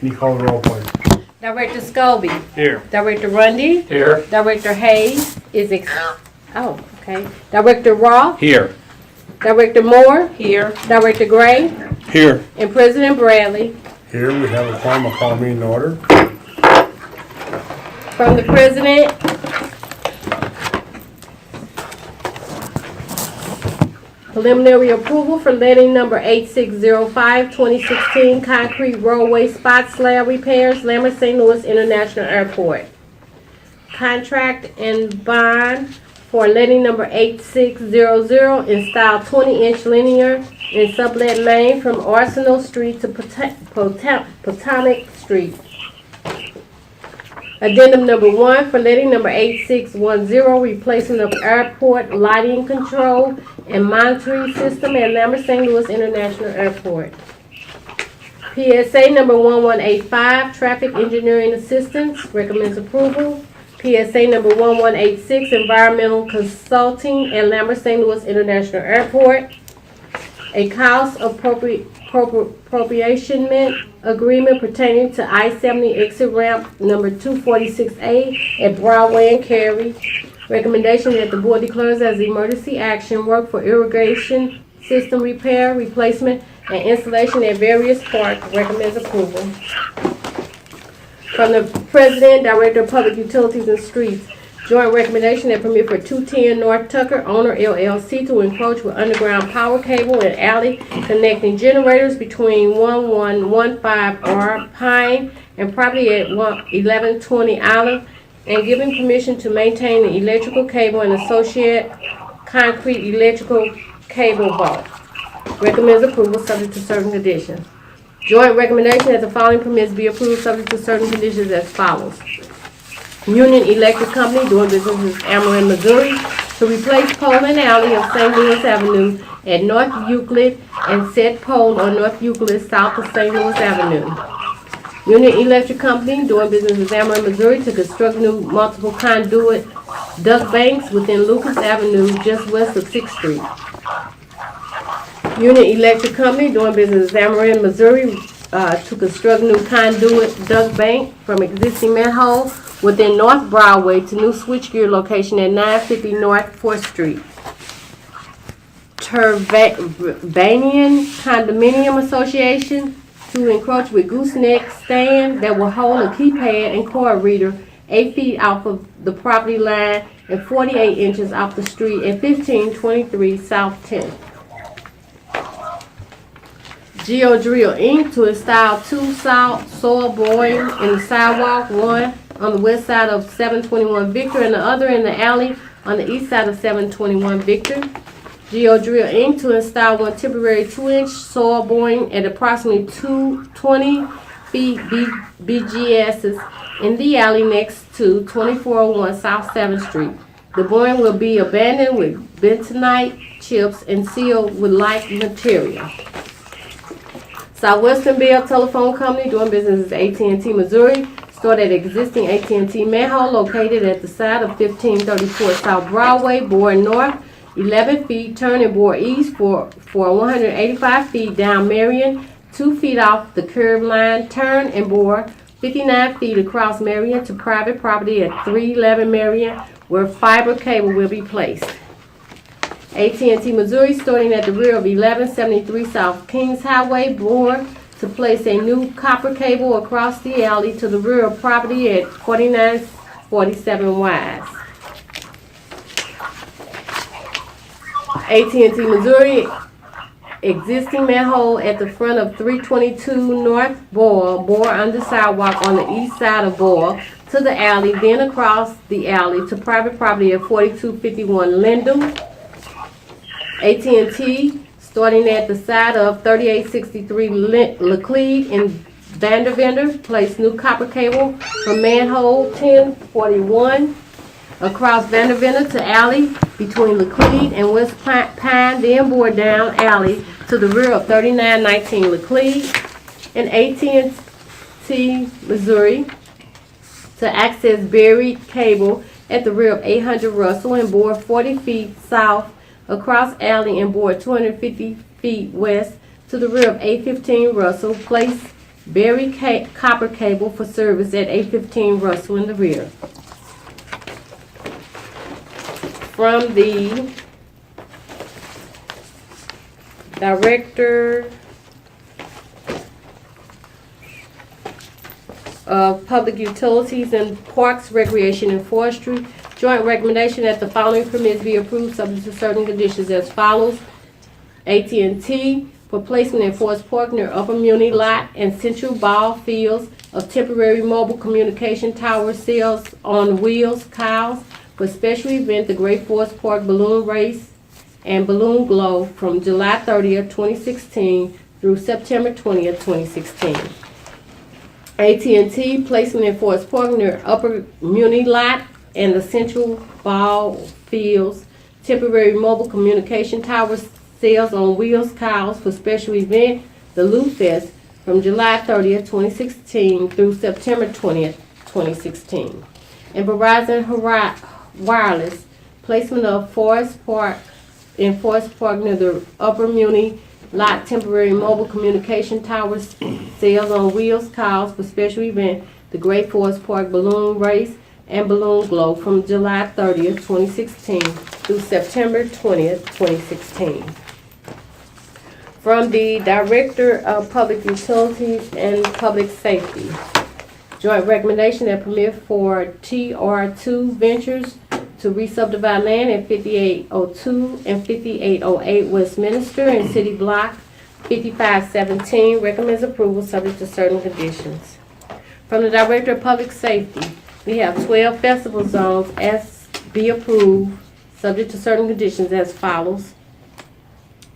Can you call the roll, please? Director Scobie. Here. Director Rundy. Here. Director Hayes is oh, okay. Director Roth. Here. Director Moore. Here. Director Gray. Here. And President Bradley. Here we have a formal call meeting order. From the President, preliminary approval for letting number 8605 2016 concrete roadway spot slab repairs, Lambert St. Louis International Airport. Contract and bond for letting number 8600 install 20-inch linear in sublet lane from Arsenal Street to Potomac Street. Addendum number 1 for letting number 8610 replacement of airport lighting control and monitoring system at Lambert St. Louis International Airport. PSA number 1185 traffic engineering assistance recommends approval. PSA number 1186 environmental consulting at Lambert St. Louis International Airport. A cost appropriation agreement pertaining to I-70 exit ramp number 246A at Broadway and Cary. Recommendation that the board declares as emergency action work for irrigation system repair, replacement, and installation at various parks. Recommends approval. From the President, Director of Public Utilities and Streets, joint recommendation that permit for 210 North Tucker, owner LLC, to encroach with underground power cable and alley connecting generators between 1115R Pine and property at 1120 Olive, and giving permission to maintain the electrical cable and associate concrete electrical cable vault. Recommends approval subject to certain conditions. Joint recommendation that the following permits be approved subject to certain conditions as follows. Union Electric Company doing business in Amarin, Missouri, to replace pole and alley of St. Louis Avenue at North Euclid and set pole on North Euclid south of St. Louis Avenue. Union Electric Company doing business in Amarin, Missouri, to construct new multiple conduit duct banks within Lucas Avenue just west of 6th Street. Union Electric Company doing business in Amarin, Missouri, to construct new conduit duct bank from existing manhole within North Broadway to new switchgear location at 950 North 4th Street. Turbanian Condominium Association to encroach with gooseneck stand that will hold a keypad and card reader 8 feet off of the property line and 48 inches off the street at 1523 South 10th. Geodrill Inc. to install 2 soil boring in the sidewalk, one on the west side of 721 Victor and the other in the alley on the east side of 721 Victor. Geodrill Inc. to install 1 temporary 2-inch soil boring at approximately 220 feet BGSs in the alley next to 2401 South 7th Street. The boring will be abandoned with bentonite chips and sealed with like material. Southwestern Bell Telephone Company doing business in AT&T, Missouri, stored at existing AT&T manhole located at the side of 1534 South Broadway, bore north 11 feet, turn and bore east for 185 feet down Marion, 2 feet off the curb line, turn and bore 59 feet across Marion to private property at 311 Marion, where fiber cable will be placed. AT&T Missouri, starting at the rear of 1173 South Kings Highway, bore to place a new copper cable across the alley to the rear of property at 4947 Wise. AT&T Missouri, existing manhole at the front of 322 North Boyle, bore under sidewalk on the east side of Boyle to the alley, then across the alley to private property at 4251 Lindum. AT&T, starting at the side of 3863 Laclede in Vandervender, placed new copper cable from manhole 1041 across Vandervender to alley between Laclede and West Pine, then bore down alley to the rear of 3919 Laclede. And AT&T Missouri to access buried cable at the rear of 800 Russell and bore 40 feet south across alley and bore 250 feet west to the rear of 815 Russell, place Copper Cable for service at 815 Russell in the rear. From the Director of Public Utilities and Parks, Recreation, and Forestry, joint recommendation that the following permits be approved subject to certain conditions as follows. AT&T for placement in Forest Park near Upper Muni Lot and Central Ball Fields of temporary mobile communication tower cells on wheels, cows, for special event, the Great Forest Park Balloon Race and Balloon Glow from July 30th, 2016 through September 20th, 2016. AT&T placement in Forest Park near Upper Muni Lot and the Central Ball Fields temporary mobile communication tower cells on wheels, cows, for special event, the Lou Fest from July 30th, 2016 through September 20th, 2016. And Verizon Wireless placement of Forest Park near the Upper Muni Lot temporary mobile communication towers cells on wheels, cows, for special event, the Great Forest Park Balloon Race and Balloon Glow from July 30th, 2016 through September 20th, 2016. From the Director of Public Utilities and Public Safety, joint recommendation that permit for TR2 Ventures to re-subdivide land at 5802 and 5808 Westminster and City Block 5517, recommends approval subject to certain conditions. From the Director of Public Safety, we have 12 festival zones as be approved subject to certain conditions as follows.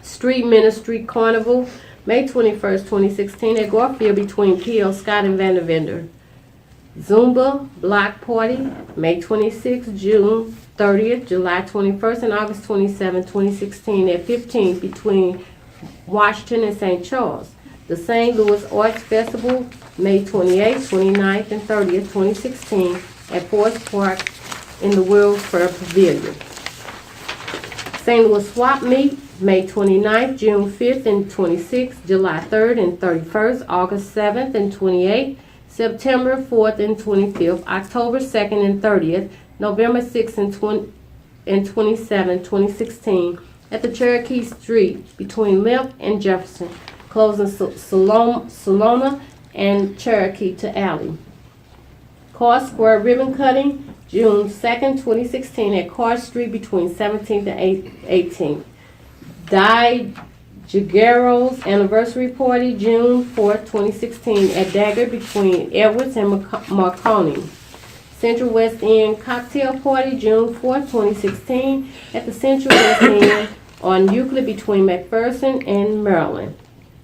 Street Ministry Carnival, May 21st, 2016 at Garfield between P.L. Scott and Vandervender. Zumba Block Party, May 26th, June 30th, July 21st, and August 27th, 2016 at 15th between Washington and St. Charles. The St. Louis Arts Festival, May 28th, 29th, and 30th, 2016 at Forest Park in the World Fair Pavilion. St. Louis Swap Meet, May 29th, June 5th, and 26th, July 3rd and 31st, August 7th and 28th, September 4th and 25th, October 2nd and 30th, November 6th and 27th, 2016, at the Cherokee Street between Limp and Jefferson, closing Salona and Cherokee to Alley. Carr Square Ribbon Cutting, June 2nd, 2016, at Carr Street between 17th and 18th. Di Jaguaro's Anniversary Party, June 4th, 2016, at Dagger between Edwards and Marconi. Central West End Cocktail Party, June 4th, 2016, at the Central West End on Euclid between McPherson and Maryland.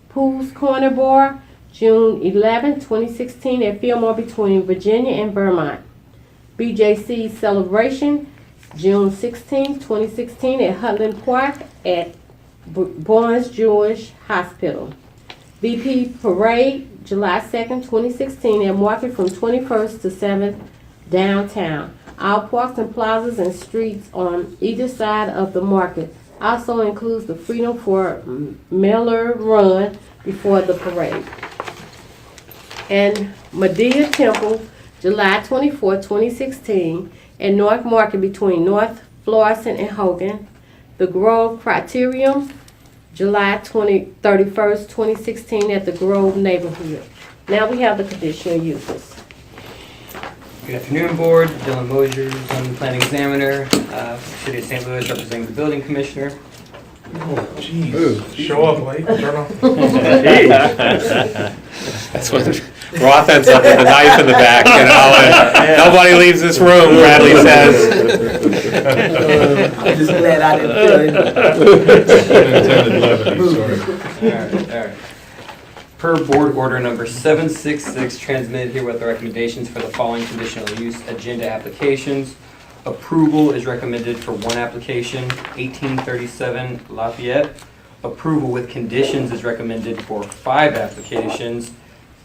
Pools Corner Bar, June 11th, 2016, at Fillmore between Virginia and Vermont. BJC Celebration, June 16th, 2016, at Hutland Park at Barnes Jewish Hospital. VP Parade, July 2nd, 2016, at Market from 21st to 7th downtown. All parks and plazas and streets on either side of the market. Also includes the Freedom for Miller Run before the parade. And Medea Temple, July 24, 2016, at North Market between North Florissant and Hogan. The Grove Criterium, July 31st, 2016, at the Grove neighborhood. Now we have the conditional uses. Good afternoon, Board. Dylan Mosier, Zoning Plan Examiner, City of St. Louis, representing the Building Commissioner. Jeez. Show up late, turn off. That's when Roth ends up with a knife in the back, you know, and nobody leaves this room, Bradley says. I'm just glad I didn't feel it. All right. Per Board Order number 766, transmitted here with the recommendations for the following conditional use agenda applications. Approval is recommended for one application, 1837 Lafayette. Approval with conditions is recommended for 5 applications,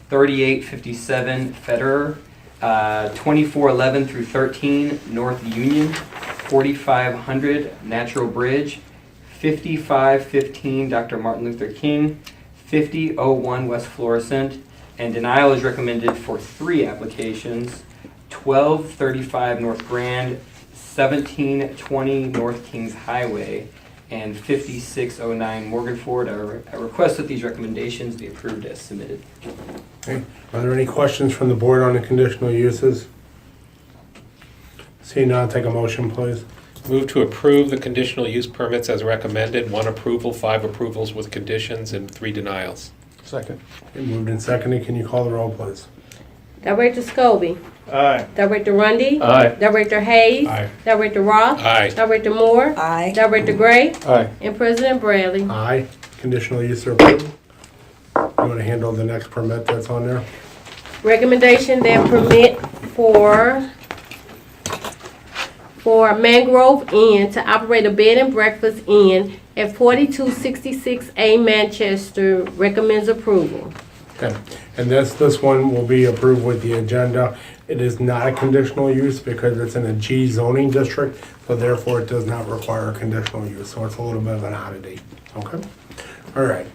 3857 Federer, 2411 through 13 North Union, 4500 Natural Bridge, 5515 Dr. Martin Luther King, 5001 West Florissant, And denial is recommended for 3 applications: 1235 North Grand, 1720 North Kings Highway, and 5609 Morgan Ford. I request that these recommendations be approved as submitted. Okay. Are there any questions from the board on the conditional uses? Seeing none, take a motion, please. Move to approve the conditional use permits as recommended, 1 approval, 5 approvals with conditions, and 3 denials. Second. Moved and seconded. Can you call the roll, please? Director Scobie. Aye. Director Rundy. Aye. Director Hayes. Aye. Director Roth. Aye. Director Moore. Aye. Director Gray. Aye. And President Bradley. Aye. Conditional use are approved. You want to handle the next permit that's on there? Recommendation that permit for Mangrove Inn to operate a bed and breakfast inn at 4266A Manchester, recommends approval. Okay. And this one will be approved with the agenda. It is not a conditional use because it's in a G zoning district, so therefore it does not require a conditional use. So it's a little bit of an oddity. Okay? All right.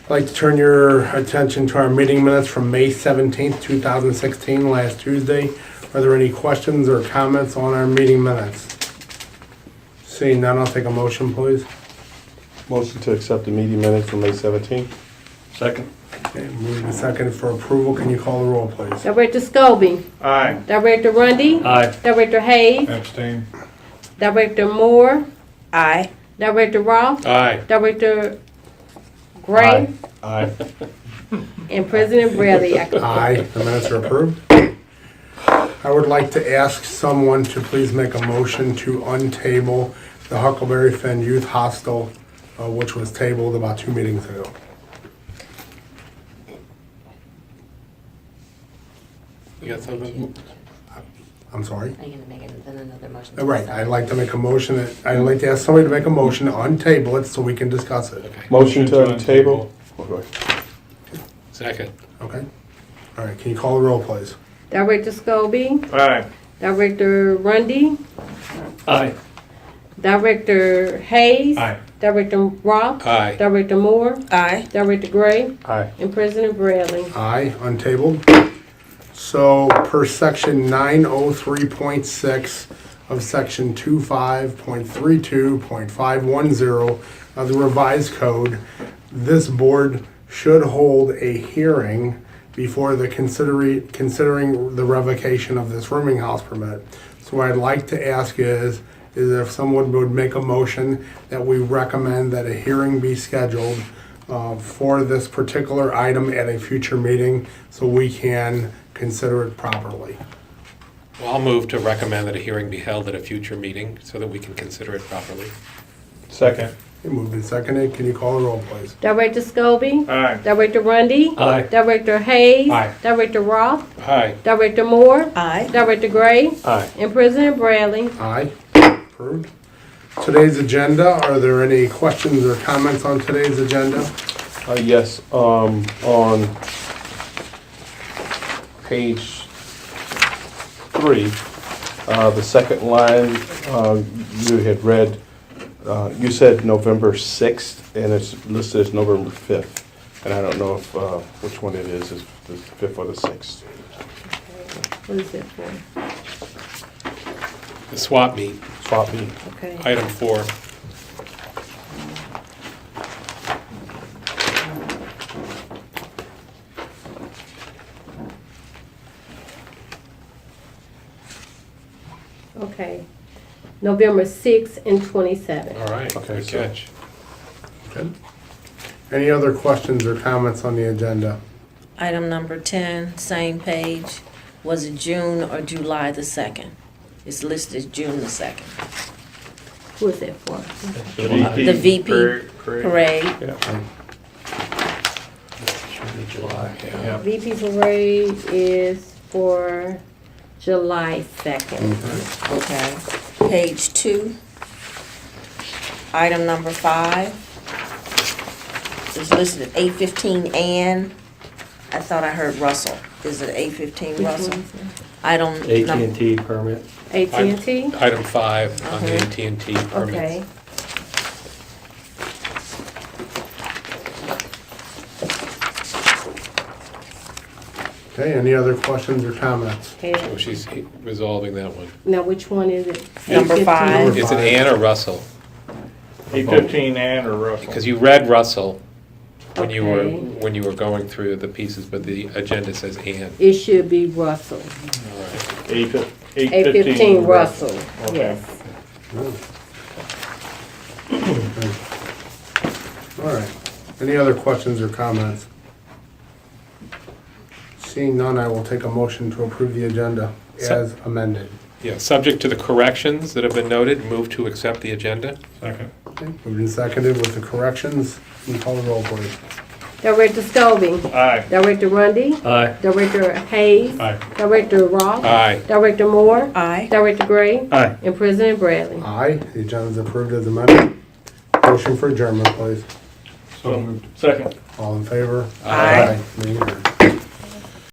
I'd like to turn your attention to our meeting minutes from May 17th, 2016, last Tuesday. Are there any questions or comments on our meeting minutes? Seeing none, I'll take a motion, please. Motion to accept the meeting minutes from May 17th. Second. Okay, moving to second for approval. Can you call the roll, please? Director Scobie. Aye. Director Rundy. Aye. Director Hayes. Abstain. Director Moore. Aye. Director Roth. Aye. Director Gray. Aye. And President Bradley. Aye, the minutes are approved. I would like to ask someone to please make a motion to untable the Huckleberry Finn Youth Hostel, which was tabled about 2 meetings ago. You got something? I'm sorry? Are you gonna make it, then another motion? Right, I'd like to make a motion, I'd like to ask somebody to make a motion to untable it so we can discuss it. Okay. Motion to table. Second. Okay? All right, can you call the roll, please? Director Scobie. Aye. Director Rundy. Aye. Director Hayes. Aye. Director Roth. Aye. Director Moore. Aye. Director Gray. Aye. And President Bradley. Aye, untabled. So per section 903.6 of section 25.32.510 of the revised code, this board should hold a hearing before the considering the revocation of this rooming house permit. So what I'd like to ask is if someone would make a motion that we recommend that a hearing be scheduled for this particular item at a future meeting so we can consider it properly. Well, I'll move to recommend that a hearing be held at a future meeting so that we can consider it properly. Second. Okay, moved and seconded. Can you call the roll, please? Director Scobie. Aye. Director Rundy. Aye. Director Hayes. Aye. Director Roth. Aye. Director Moore. Aye. Director Gray. Aye. And President Bradley. Aye. Approved. Today's agenda, are there any questions or comments on today's agenda? Yes, on page 3, the second line, you had read, you said November 6th, and it's listed as November 5th. And I don't know if, which one it is the 5th or the 6th. What is it for? The swap meet, Swap meet. Okay. item 4. Okay. November 6th and 27th. All right, Okay, good so- catch. Good. Any other questions or comments on the agenda? Item number 10, same page. Was it June or July the 2nd? It's listed as June the 2nd. Who is that for? The VP parade. July, yeah. VP Parade is for July 2nd. Okay. Page 2. Item number 5. It's listed at 8:15 and I thought I heard Russell. Is it 8:15 Which Russell? one is Item num- AT&T permit. it? AT&T? Item 5 on the Uh-huh. AT&T Okay. permits. Okay, any other questions or comments? So Okay, she's resolving that one. now which one is it? Number 8:15? 5. Is it Ann or Russell? 8:15 Ann or Russell? Because you read Russell when you were, Okay. when you were going through the pieces, but the agenda says Ann. It should be Russell. 8:15 Russell, Okay. yes. All right. Any other questions or comments? Seeing none, I will take a motion to approve the agenda as amended. Yeah, subject to the corrections that have been noted, move to accept the agenda. Second. Okay, moved and seconded with the corrections. Can you call the roll, please? Director Stobing, Aye. Director Rundy, Aye. Director Hayes, Aye. Director Ross, Aye. Director Moore, Aye. Director Gray, Aye. and President Bradley. Aye, the agenda is approved as amended. Motion for adjournment, please. So moved. Second. All in favor? Aye. Meeting adjourned.